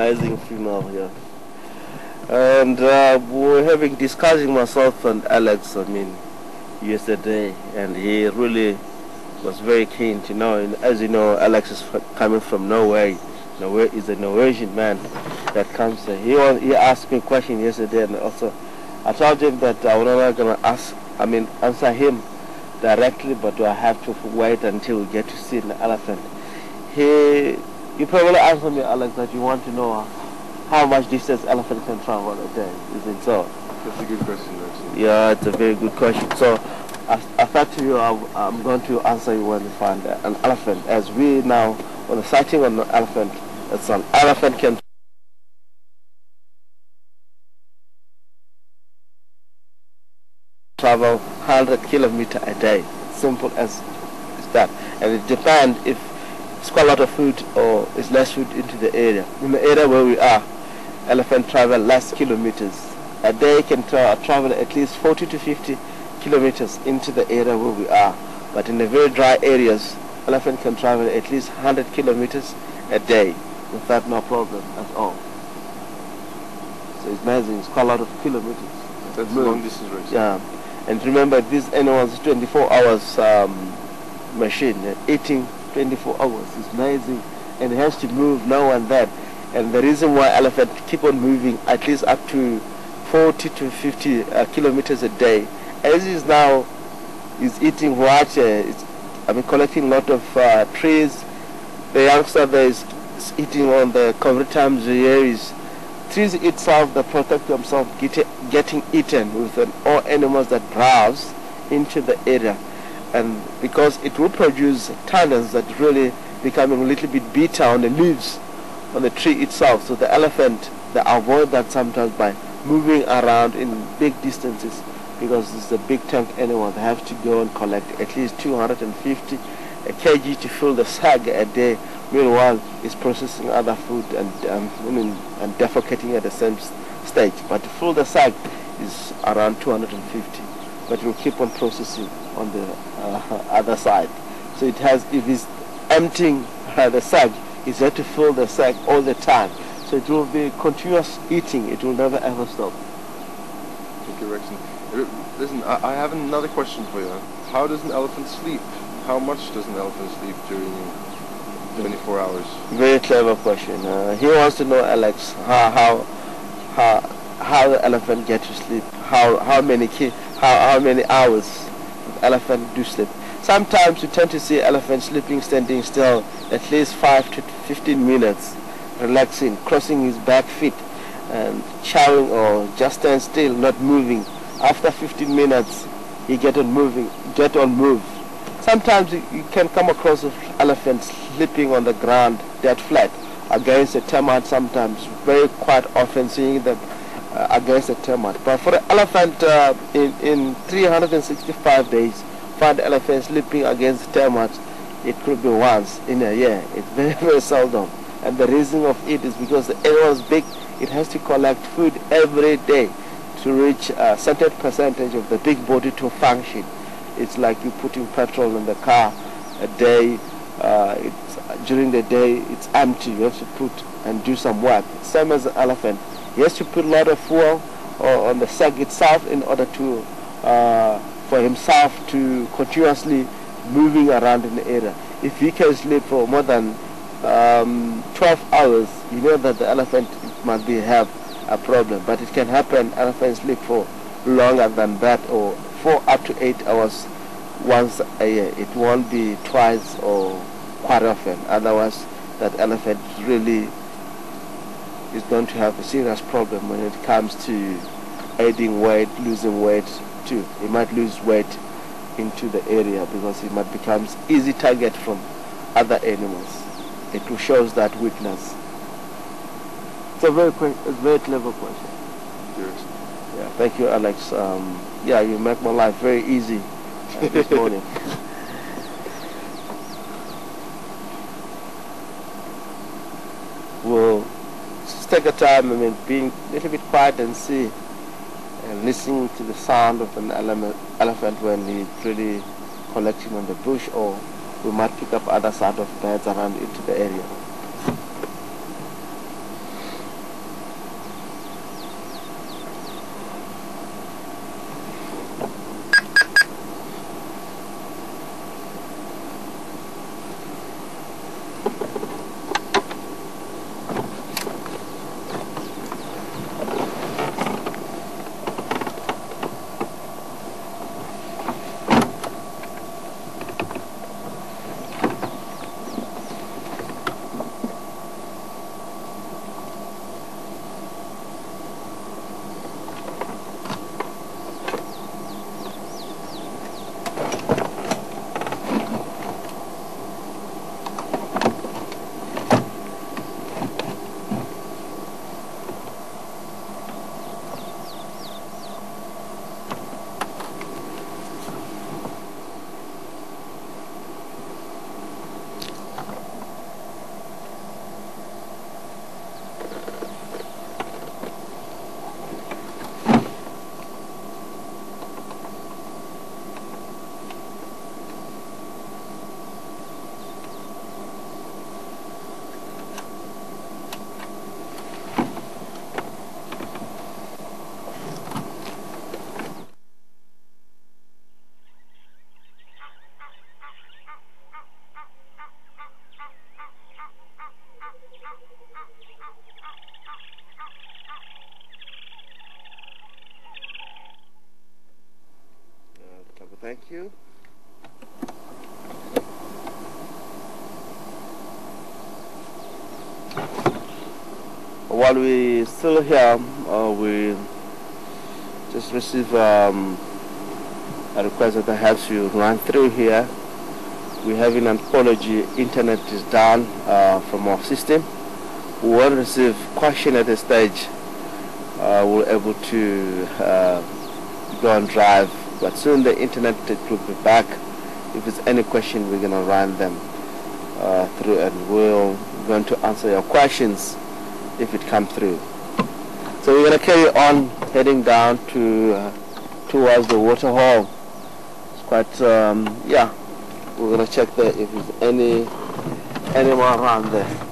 amazing female here. And we were discussing myself and Alex, yesterday, and he really was very keen to know. And as you know, Alex is coming from Norway. Norway is a Norwegian man that comes there. He asked me a question yesterday, and also I told him that I was not going to answer him directly, but I have to wait until we get to see an elephant. You probably answered me, Alex, that you want to know how much distance elephant can travel a day. Is it so? That's a good question, actually. Yeah, it's a very good question. So I thought to you, I'm going to answer you when we find an elephant. As we now, on the sighting of an elephant, it's an elephant can travel 100 kilometers a day. Simple as that. And it depends if it's quite a lot of food or it's less food into the area. In the area where we are, elephant travel less kilometers. A day can travel at least 40 to 50 kilometers into the area where we are. But in the very dry areas, elephant can travel at least 100 kilometers a day without no problem at all. So it's amazing, it's quite a lot of kilometers. That's a long distance race. Yeah. And remember, this animal's 24 hours machine, eating 24 hours. It's amazing, and it has to move now and then. And the reason why elephants keep on moving at least up to 40 to 50 kilometers a day, as is now, is eating what? Collecting a lot of trees. The youngster there is eating on the concrete times here is trees itself that protect themselves getting eaten with all animals that browse into the area. And because it will produce tannins that really becoming a little bit bitter on the leaves on the tree itself. So the elephant, they avoid that sometimes by moving around in big distances, because it's a big tank animal. They have to go and collect at least 250 kg to fill the sack a day. Meanwhile, it's processing other food and defecating at the same stage. But to fill the sack is around 250. But it will keep on processing on the other side. So it has, if it's emptying the sack, it's had to fill the sack all the time. So it will be continuous eating. It will never ever stop. Thank you, Rexon. Listen, I have another question for you. How does an elephant sleep? How much does an elephant sleep during 24 hours? Very clever question. He wants to know, Alex, how the elephant get to sleep. How many hours the elephant do sleep. Sometimes you tend to see elephants sleeping standing still at least 5 to 15 minutes, relaxing, crossing his back feet and chowing or just stand still, not moving. After 15 minutes, he get on move. Sometimes you can come across elephants sleeping on the ground, dead flat, against a termite. Sometimes, very quite often seeing them against a termite. But for the elephant, in 365 days, find elephants sleeping against termites, it could be once in a year. It's very, very seldom. And the reason of it is because the animal is big. It has to collect food every day to reach a certain percentage of the big body to function. It's like you putting petrol in the car a day. During the day, it's empty. You have to put and do some work. Same as the elephant. He has to put a lot of fuel on the sack itself in order to for himself to continuously moving around in the area. If he can sleep for more than 12 hours, you know that the elephant must have a problem. But it can happen, elephants sleep for longer than that, or 4 up to 8 hours once a year. It won't be twice or quite often. Otherwise, that elephant really is going to have a serious problem when it comes to adding weight, losing weight too. He might lose weight into the area because he might become easy target from other animals. It shows that weakness. It's a very clever question. Yes. Yeah, thank you, Alex. Yeah, you make my life very easy this morning. We'll just take a time, being a little bit quiet and see and listening to the sound of an elephant when he's really collecting on the bush, or we might pick up other sort of birds around into the area. Thank you. While we still here, we just received a request that I have to run through here. We're having an apology. Internet is down from our system. We won't receive question at this stage. We're able to go and drive, but soon the internet will be back. If there's any question, we're gonna run them through, and we're going to answer your questions if it comes through. So we're gonna carry on heading down to towards the water hole. It's quite yeah. We're gonna check there if there's any animal around there.